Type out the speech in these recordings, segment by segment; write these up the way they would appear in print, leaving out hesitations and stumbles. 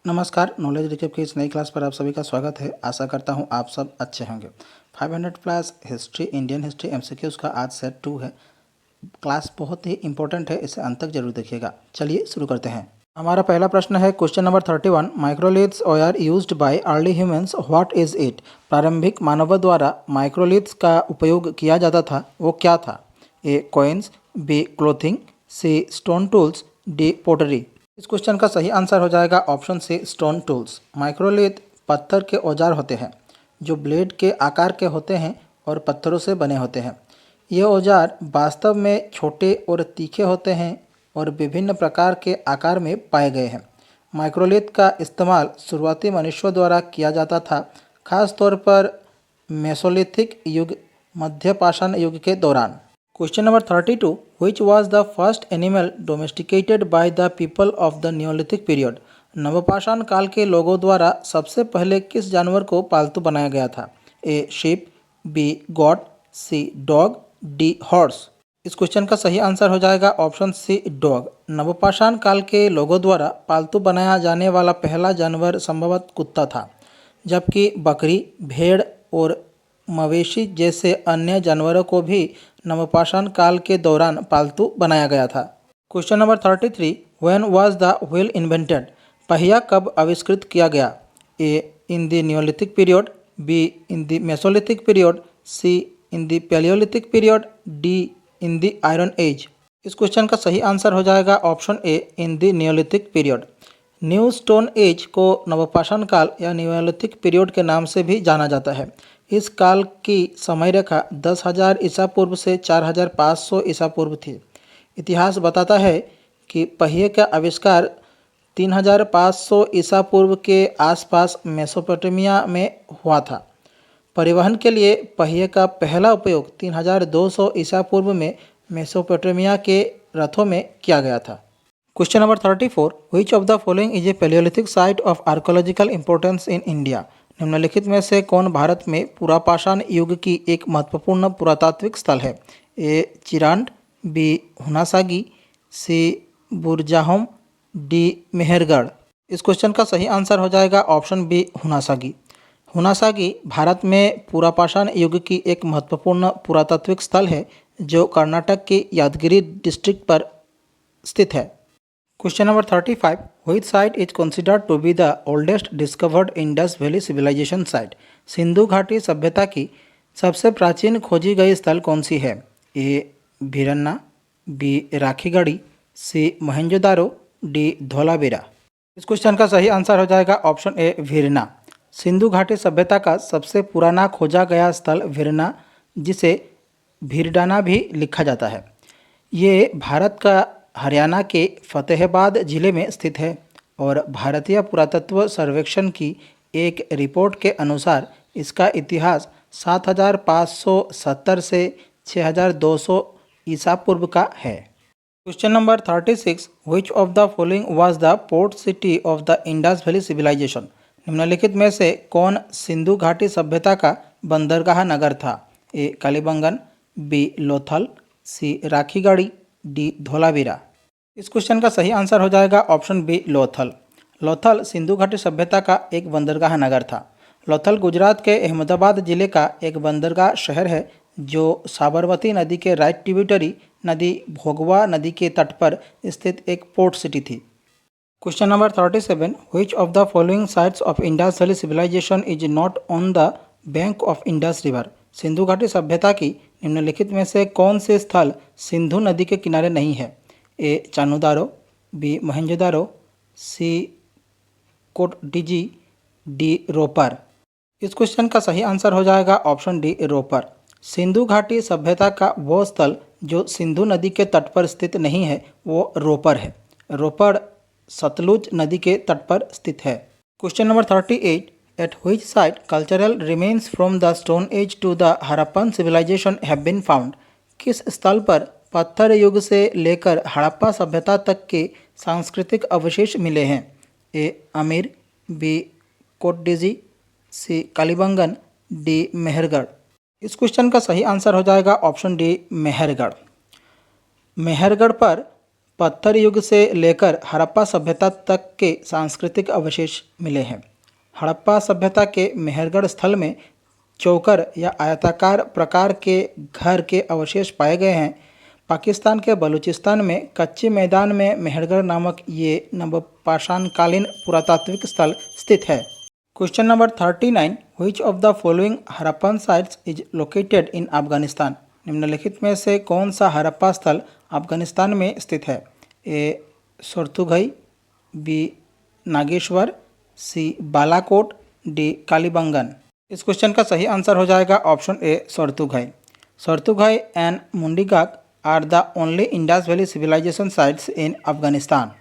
नमस्कार, knowledge recap की इस नई क्लास पर आप सभी का स्वागत है। आशा करता हूँ आप सब अच्छे होंगे। 500 plus history, Indian history MCQs का आज सेट 2 है। क्लास बहुत ही इंपॉर्टेंट है, इसे अंत तक जरूर देखिएगा। चलिए शुरू करते हैं। हमारा पहला प्रश्न है question number 31। Microliths are used by early humans, what is it? प्रारंभिक मानवों द्वारा माइक्रोलिथ्स का उपयोग किया जाता था, वो क्या था? A coins, B clothing, C stone tools, D pottery. इस क्वेश्चन का सही आंसर हो जाएगा option C stone tools. Microlith पत्थर के औजार होते हैं जो ब्लेड के आकार के होते हैं और पत्थरों से बने होते हैं। ये औजार वास्तव में छोटे और तीखे होते हैं और विभिन्न प्रकार के आकार में पाए गए हैं। माइक्रोलिथ का इस्तेमाल शुरुआती मनुष्यों द्वारा किया जाता था, खास तौर पर मेसोलिथिक युग, मध्य पाषाण युग के दौरान। Question number 32। Which was the first animal domesticated by the people of the Neolithic period? नवपाषाण काल के लोगों द्वारा सबसे पहले किस जानवर को पालतू बनाया गया था? A sheep, B got, C dog, D horse. इस क्वेश्चन का सही आंसर हो जाएगा ऑप्शन सी डॉग। नवपाषाण काल के लोगों द्वारा पालतू बनाया जाने वाला पहला जानवर संभवतः कुत्ता था, जबकि बकरी, भेड़ और मवेशी जैसे अन्य जानवरों को भी नवपाषाण काल के दौरान पालतू बनाया गया था। Question number 33। When was the wheel invented? पहिया कब आविष्कृत किया गया? A in the Neolithic period, B in the Mesolithic period, C in the Palaeolithic period, D in the iron age. इस क्वेश्चन का सही आंसर हो जाएगा option A in the Neolithic period. New stone age को नवपाषाण काल या Neolithic period के नाम से भी जाना जाता है। इस काल की समय रेखा 10,000 ईसा पूर्व से 4,500 ईसा पूर्व थी। इतिहास बताता है कि पहिए का आविष्कार 3,500 ईसा पूर्व के आसपास मेसोपोटामिया में हुआ था। परिवहन के लिए पहिए का पहला उपयोग 3,200 ईसा पूर्व में मेसोपोटामिया के रथों में किया गया था। Question number 34। Which of the following is a Palaeolithic site of archaeological importance in India? निम्नलिखित में से कौन भारत में पुरापाषाण युग की एक महत्वपूर्ण पुरातात्विक स्थल है? ए चिरांड, बी हुनासागी, सी बुरजाहोम, डी मेहरगढ़। इस क्वेश्चन का सही आंसर हो जाएगा ऑप्शन बी हुनासागी। हुनासागी भारत में पुरापाषाण युग की एक महत्वपूर्ण पुरातात्विक स्थल है जो कर्नाटक के यादगिरी डिस्ट्रिक्ट पर स्थित है। Question number 35। Which site is considered to be the oldest discovered Indus valley civilization site? Sindhu घाटी सभ्यता की सबसे प्राचीन खोजी गई स्थल कौन सी है? ए भिरन्ना, बी राखीगढ़ी, सी मोहनजोदारो, डी धोलावीरा। इस क्वेश्चन का सही आंसर हो जाएगा ऑप्शन ए भिरना। सिंधु घाटी सभ्यता का सबसे पुराना खोजा गया स्थल भिरना, जिसे भीरडाना भी लिखा जाता है, ये भारत का हरियाणा के फतेहाबाद जिले में स्थित है और भारतीय पुरातत्व सर्वेक्षण की एक रिपोर्ट के अनुसार इसका इतिहास 7,570 से 6,200 ईसा पूर्व का है। Question number 36। Which of the following was the port city of the Indus valley civilization? निम्नलिखित में से कौन सिंधु घाटी सभ्यता का बंदरगाह नगर था? ए कालीबंगन, बी लोथल, सी राखीगढ़ी, डी धोलावीरा। इस क्वेश्चन का सही आंसर हो जाएगा ऑप्शन बी लोथल। लोथल सिंधु घाटी सभ्यता का एक बंदरगाह नगर था। लोथल गुजरात के अहमदाबाद जिले का एक बंदरगाह शहर है जो साबरमती नदी के राइट ट्रिब्यूटरी नदी भोगवा नदी के तट पर स्थित एक पोर्ट सिटी थी। Question number 37। Which of the following sites of Indus valley civilization is not on the bank of Indus river? Sindhu घाटी सभ्यता की निम्नलिखित में से कौन से स्थल सिंधु नदी के किनारे नहीं है? ए चानुदारो, बी मोहनजोदारो, सी कोटडीजी, डी रोपर। इस क्वेश्चन का सही आंसर हो जाएगा ऑप्शन डी रोपर। सिंधु घाटी सभ्यता का वो स्थल जो सिंधु नदी के तट पर स्थित नहीं है वो रोपर है। रोपर सतलुज नदी के तट पर स्थित है। Question number 38। At which site cultural remains from the stone age to the Harappan civilization have been found? किस स्थल पर पत्थर युग से लेकर हड़प्पा सभ्यता तक के सांस्कृतिक अवशेष मिले हैं? ए आमेर, बी कोटडीजी, सी कालीबंगन, डी मेहरगढ़। इस क्वेश्चन का सही आंसर हो जाएगा ऑप्शन डी मेहरगढ़। मेहरगढ़ पर पत्थर युग से लेकर हड़प्पा सभ्यता तक के सांस्कृतिक अवशेष मिले हैं। हड़प्पा सभ्यता के मेहरगढ़ स्थल में चौकर या आयताकार प्रकार के घर के अवशेष पाए गए हैं। पाकिस्तान के बलूचिस्तान में कच्चे मैदान में मेहरगढ़ नामक ये नवपाषाणकालीन पुरातात्विक स्थल स्थित है। Question number 39, which of the following Harappan sites is located in Afghanistan? निम्नलिखित में से कौन सा हड़प्पा स्थल अफगानिस्तान में स्थित है? A Shortughai, B Nageshwar, C Balakot, D Kalibangan. इस क्वेश्चन का सही आंसर हो जाएगा option A Shortughai. Shortughai and Mundigak are the only Indus valley civilisation sites in Afghanistan.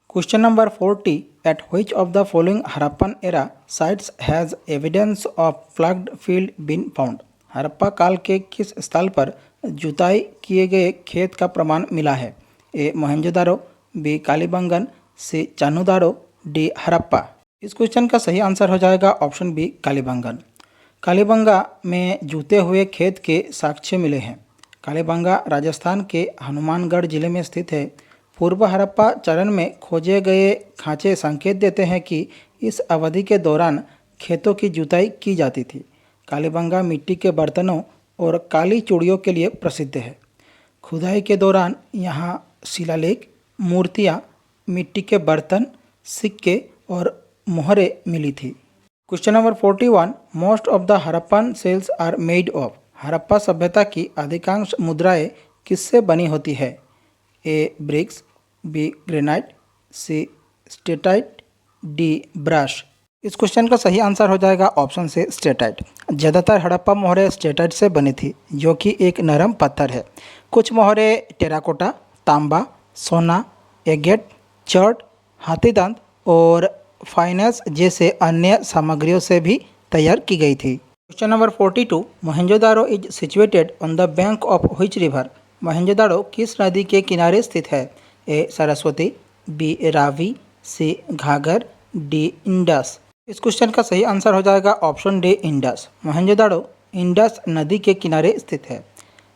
Question number 40, at which of the following Harappan era sites has evidence of plugged field been found? Harappa काल के किस स्थल पर जुताई किए गए खेत का प्रमाण मिला है? ए मोहनजोदारो, बी कालीबंगन, सी चान्होदारो, डी हड़प्पा। इस क्वेश्चन का सही आंसर हो जाएगा ऑप्शन बी कालीबंगन। कालीबंगा में जूते हुए खेत के साक्ष्य मिले हैं। कालीबंगा राजस्थान के हनुमानगढ़ जिले में स्थित है। पूर्व हड़प्पा चरण में खोजे गए खांचे संकेत देते हैं कि इस अवधि के दौरान खेतों की जुताई की जाती थी। कालीबंगा मिट्टी के बर्तनों और काली चूड़ियों के लिए प्रसिद्ध है। खुदाई के दौरान यहाँ शिलालेख, मूर्तियाँ, मिट्टी के बर्तन, सिक्के और मोहरें मिली थी। Question number 41, most of the Harappan seals are made of? Harappa सभ्यता की अधिकांश मुद्राएं किससे बनी होती है? A bricks, B granite, C steatite, D brush. इस क्वेश्चन का सही आंसर हो जाएगा ऑप्शन से स्टेटाइट। ज़्यादातर हड़प्पा मोहरें स्टेटाइट से बनी थी, जो कि एक नरम पत्थर है। कुछ मोहरें टेराकोटा, तांबा, सोना, एगेट, चर्ट, हाथीदंत और फाइनस जैसे अन्य सामग्रियों से भी तैयार की गई थी। Question number 42, Mohenjodaro is situated on the bank of which river? Mohenjodaro किस नदी के किनारे स्थित है? ए सरस्वती, बी रावी, सी घाघर, डी इंडस। इस क्वेश्चन का सही आंसर हो जाएगा option D Indus. Mohenjodaro Indus नदी के किनारे स्थित है।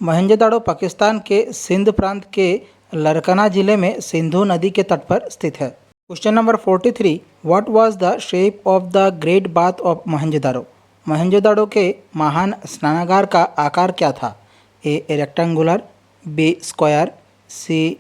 मोहनजोदारो पाकिस्तान के सिंध प्रांत के लरकना जिले में सिंधु नदी के तट पर स्थित है। Question number 43, what was the shape of the great bath of Mohenjodaro? Mohenjodaro के महान स्नानागार का आकार क्या था? A rectangular, B square, C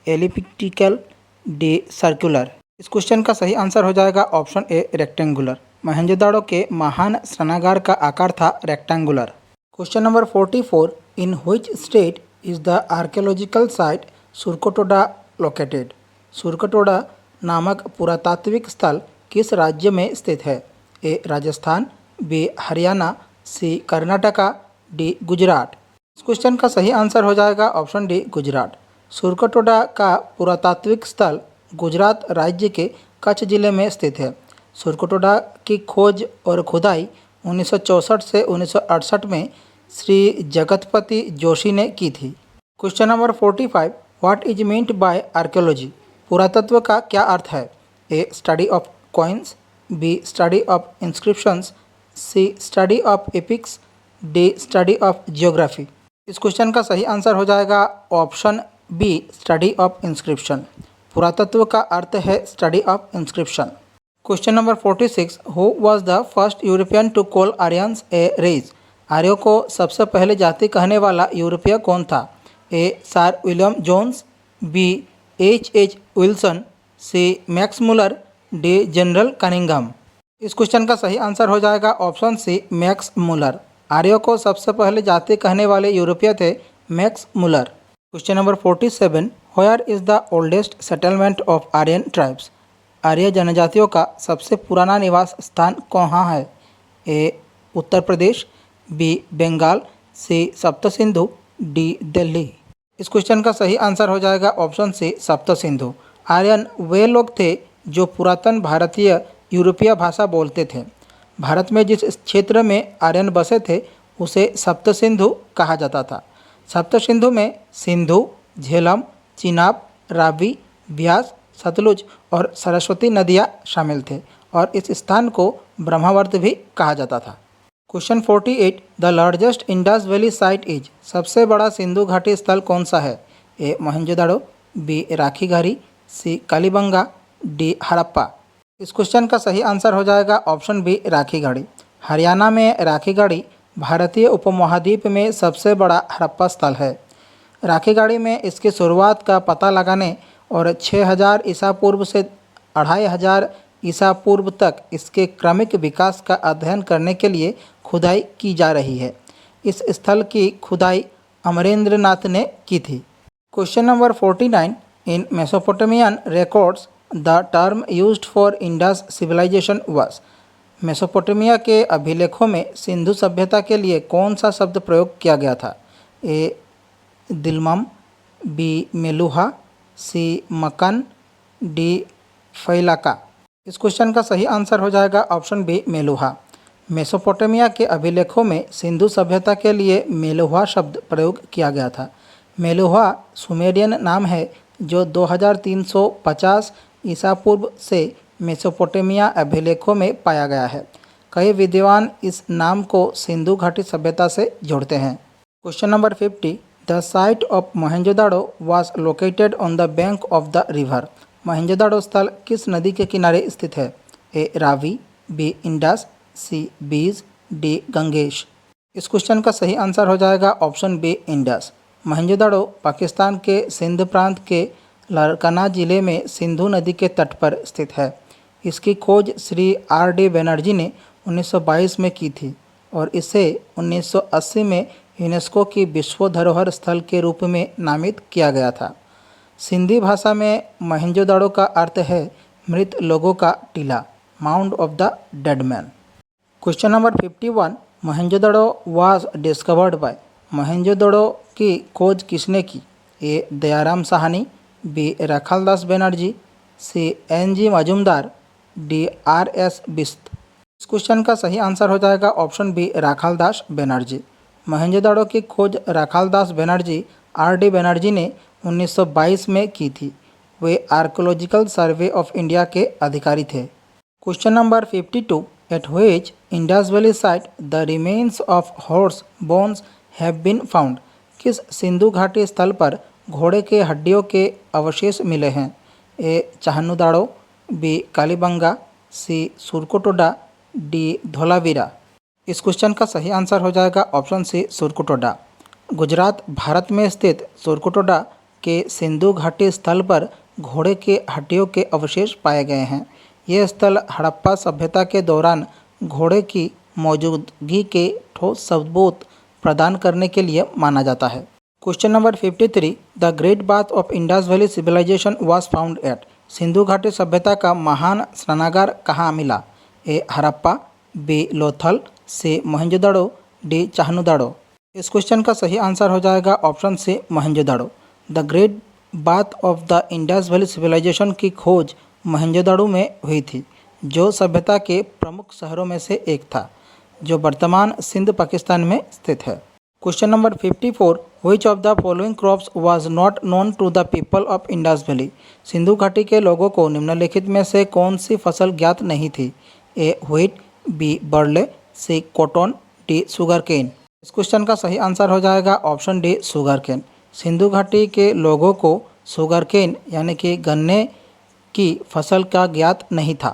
elliptical, D circular. इस क्वेश्चन का सही आंसर हो जाएगा ऑप्शन ए रेक्टेंगुलर। मोहनजोदारो के महान स्नानागार का आकार था rectangular. Question number 44, in which state is the archaeological site Surkotada located? Surkotada नामक पुरातात्विक स्थल किस राज्य में स्थित है? A Rajasthan, B Haryana, C Karnataka, D Gujarat. इस क्वेश्चन का सही आंसर हो जाएगा ऑप्शन डी गुजरात। सुरकोटोडा का पुरातात्विक स्थल गुजरात राज्य के कच्छ जिले में स्थित है। सुरकोटोडा की खोज और खुदाई 1964 से 1968 में श्री जगतपति जोशी ने की थी। Question number 45, what is meant by archaeology? पुरातत्व का क्या अर्थ है? A study of coins, B study of inscriptions, C study of epics, D study of geography. इस क्वेश्चन का सही आंसर हो जाएगा option B study of inscription. पुरातत्व का अर्थ है study of inscription. Question number 46, who was the first European to call Aryans a race? आर्यों को सबसे पहले जाति कहने वाला यूरोपीय कौन था? A sir William Jones, B H Wilson, C Max Muller, D general Cunningham. इस क्वेश्चन का सही आंसर हो जाएगा ऑप्शन सी मैक्स मुलर। आर्यों को सबसे पहले जाति कहने वाले यूरोपीय थे Max Muller. Question number 47, where is the oldest settlement of Aryan tribes? आर्य जनजातियों का सबसे पुराना निवास स्थान कहाँ है? ए उत्तर प्रदेश, बी बंगाल, सी सप्त सिंधु, डी दिल्ली। इस क्वेश्चन का सही आंसर हो जाएगा ऑप्शन सी सप्त सिंधु। आर्यन वे लोग थे जो पुरातन भारतीय यूरोपीय भाषा बोलते थे। भारत में जिस क्षेत्र में आर्यन बसे थे उसे सप्त सिंधु कहा जाता था। सप्त सिंधु में सिंधु, झेलम, चिनाब, रावी, ब्यास, सतलुज और सरस्वती नदियाँ शामिल थे और इस स्थान को ब्रह्मावर्त भी कहा जाता था। Question 48, the largest Indus valley site is? सबसे बड़ा सिंधु घाटी स्थल कौन सा है? ए मोहनजोदाड़ो, बी राखीगढ़ी, सी कालीबंगा, डी हड़प्पा। इस क्वेश्चन का सही आंसर हो जाएगा ऑप्शन बी राखीगढ़ी। हरियाणा में राखीगढ़ी भारतीय उपमहाद्वीप में सबसे बड़ा हड़प्पा स्थल है। राखीगढ़ी में इसकी शुरुआत का पता लगाने और 6000 ईसा पूर्व से 2500 ईसा पूर्व तक इसके क्रमिक विकास का अध्ययन करने के लिए खुदाई की जा रही है। इस स्थल की खुदाई अमरेंद्र नाथ ने की थी। Question number 49, in Mesopotamian records the term used for Indus civilization was. Mesopotamia के अभिलेखों में सिंधु सभ्यता के लिए कौन सा शब्द प्रयोग किया गया था? ए दिलमम, बी मेलुहा, सी मकन, डी फैलाका। इस क्वेश्चन का सही आंसर हो जाएगा ऑप्शन बी मेलुहा। मेसोपोटामिया के अभिलेखों में सिंधु सभ्यता के लिए मेलुहा शब्द प्रयोग किया गया था। मेलुहा सुमेरियन नाम है जो 2350 ईसा पूर्व से मेसोपोटामिया अभिलेखों में पाया गया है। कई विद्वान इस नाम को सिंधु घाटी सभ्यता से जोड़ते हैं। Question number 50, the site of Mohenjodaro was located on the bank of the river. Mohenjodaro स्थल किस नदी के किनारे स्थित है? ए रावी, बी इंडस, सी बीज, डी गंगेश। इस क्वेश्चन का सही आंसर हो जाएगा option B Indus. Mohenjodaro Pakistan के सिंध प्रांत के लारकाना जिले में सिंधु नदी के तट पर स्थित है। इसकी खोज श्री R.D. बनर्जी ने 1922 में की थी और इसे 1980 में यूनेस्को की विश्व धरोहर स्थल के रूप में नामित किया गया था। सिंधी भाषा में मोहनजोदाड़ो का अर्थ है मृत लोगों का टीला, mound of the dead man. Question number 51, Mohenjodaro was discovered by. Mohenjodaro की खोज किसने की? ए दयाराम साहनी, बी रखालदास बनर्जी, सी N.G. Majumdar, D R.S. बिस्त। इस क्वेश्चन का सही आंसर हो जाएगा ऑप्शन बी राखालदास बनर्जी। मोहनजोदाड़ो की खोज राखालदास बनर्जी R.D. बनर्जी ने 1922 में की थी। वे आर्कोलॉजिकल सर्वे ऑफ इंडिया के अधिकारी थे। Question number 52, at which Indus valley site the remains of horse bones have been found. किस सिंधु घाटी स्थल पर घोड़े के हड्डियों के अवशेष मिले हैं? ए चाहनुदाड़ो, बी कालीबंगा, सी सुरकोटोडा, डी धोलावीरा। इस क्वेश्चन का सही आंसर हो जाएगा ऑप्शन सी सुरकोटोडा। गुजरात भारत में स्थित सुरकोटोडा के सिंधु घाटी स्थल पर घोड़े के हड्डियों के अवशेष पाए गए हैं। यह स्थल हड़प्पा सभ्यता के दौरान घोड़े की मौजूदगी के ठोस सबूत प्रदान करने के लिए माना जाता है। Question number 53, the great bath of Indus valley civilization was found at. Sindhu घाटी सभ्यता का महान स्नानागार कहाँ मिला? A Harappa, B Lothal, C Mohenjodaro, D Chanhudaro. इस क्वेश्चन का सही आंसर हो जाएगा option C Mohenjodaro. The great bath of the Indus valley civilization की खोज मोहनजोदाड़ो में हुई थी, जो सभ्यता के प्रमुख शहरों में से एक था, जो वर्तमान सिंध पाकिस्तान में स्थित है। Question number 54, which of the following crops was not known to the people of Indus valley. Sindhu घाटी के लोगों को निम्नलिखित में से कौन सी फसल ज्ञात नहीं थी? A wheat, B barley, C cotton, D sugar cane. इस क्वेश्चन का सही आंसर हो जाएगा option D sugar cane. Sindhu घाटी के लोगों को शुगर केन यानी कि गन्ने की फसल का ज्ञात नहीं था।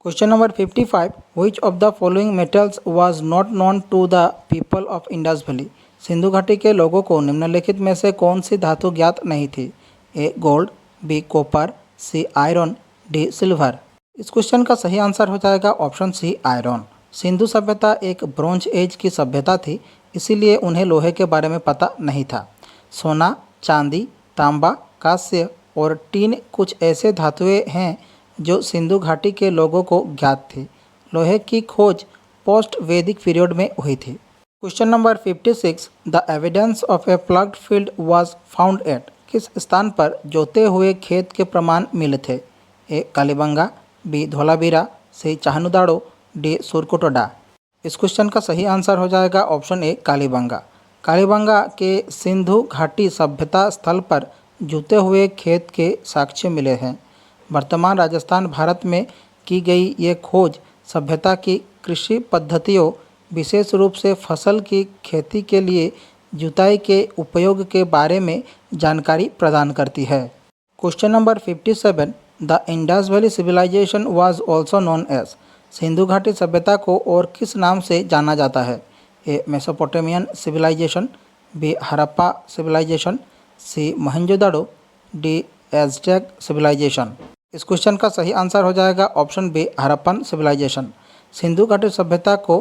Question number 55, which of the following metals was not known to the people of Indus valley. Sindhu घाटी के लोगों को निम्नलिखित में से कौन सी धातु ज्ञात नहीं थी? A gold, B copper, C iron, D silver. इस क्वेश्चन का सही आंसर हो जाएगा ऑप्शन सी आयरन। सिंधु सभ्यता एक ब्रॉन्ज एज की सभ्यता थी, इसीलिए उन्हें लोहे के बारे में पता नहीं था। सोना, चांदी, तांबा, कांस्य और टीन कुछ ऐसे धातुएं हैं जो सिंधु घाटी के लोगों को ज्ञात थी। लोहे की खोज पोस्ट वैदिक पीरियड में हुई थी। Question number 56, the evidence of a ploughed field was found at. किस स्थान पर जोते हुए खेत के प्रमाण मिले थे? ए कालीबंगा, बी धोलावीरा, सी चाहनुदाड़ो, डी सुरकोटोडा। इस क्वेश्चन का सही आंसर हो जाएगा ऑप्शन ए कालीबंगा। कालीबंगा के सिंधु घाटी सभ्यता स्थल पर जुते हुए खेत के साक्ष्य मिले हैं। वर्तमान राजस्थान भारत में की गई ये खोज सभ्यता की कृषि पद्धतियों, विशेष रूप से फसल की खेती के लिए जुताई के उपयोग के बारे में जानकारी प्रदान करती है। Question number 57, the Indus valley civilization was also known as. Sindhu घाटी सभ्यता को और किस नाम से जाना जाता है? A Mesopotamian civilisation, B Harappa civilisation, C Mohenjodaro, D Aztec civilisation. इस क्वेश्चन का सही आंसर हो जाएगा ऑप्शन बी हड़प्पन सिविलाइजेशन। सिंधु घाटी सभ्यता को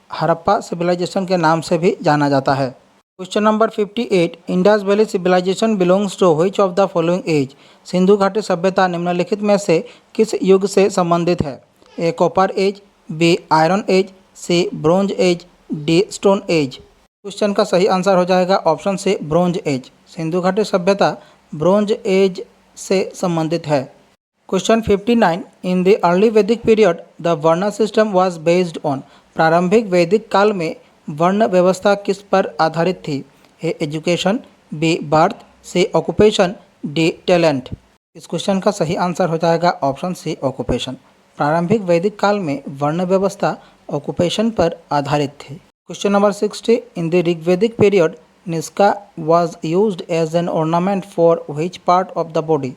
हड़प्पा सिविलाइजेशन के नाम से भी जाना जाता है। Question number 58, Indus valley civilization belongs to which of the following age. Sindhu घाटी सभ्यता निम्नलिखित में से किस युग से संबंधित है? A copper age, B iron age, C bronze age, D stone age. Question का सही आंसर हो जाएगा option C bronze age. Sindhu घाटी सभ्यता ब्रोंज एज से संबंधित है। Question 59, in the early Vedic period the varna system was based on. प्रारंभिक वैदिक काल में वर्ण व्यवस्था किस पर आधारित थी? ए एजुकेशन, बी बर्थ, सी ऑक्यूपेशन, डी टैलेंट। इस क्वेश्चन का सही आंसर हो जाएगा ऑप्शन सी ऑक्यूपेशन। प्रारंभिक वैदिक काल में वर्ण व्यवस्था ऑक्यूपेशन पर आधारित थी। Question number 60, in the Rigvedic period nishka was used as an ornament for which part of the body.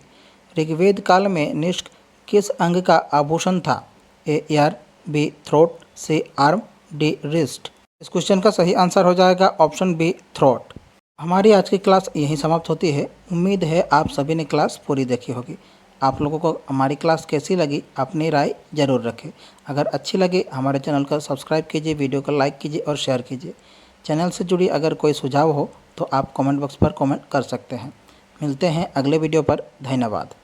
Rigveda काल में निष्क किस अंग का आभूषण था? A ear, B throat, C arm, D wrist. इस क्वेश्चन का सही आंसर हो जाएगा ऑप्शन बी थ्रोट। हमारी आज की क्लास यहीं समाप्त होती है। उम्मीद है आप सभी ने क्लास पूरी देखी होगी। आप लोगों को हमारी क्लास कैसी लगी अपनी राय ज़रूर रखें। अगर अच्छी लगे हमारे चैनल को सब्सक्राइब कीजिए, वीडियो को लाइक कीजिए और शेयर कीजिए। चैनल से जुड़ी अगर कोई सुझाव हो तो आप कमेंट बॉक्स पर कमेंट कर सकते हैं। मिलते हैं अगले वीडियो पर। धन्यवाद।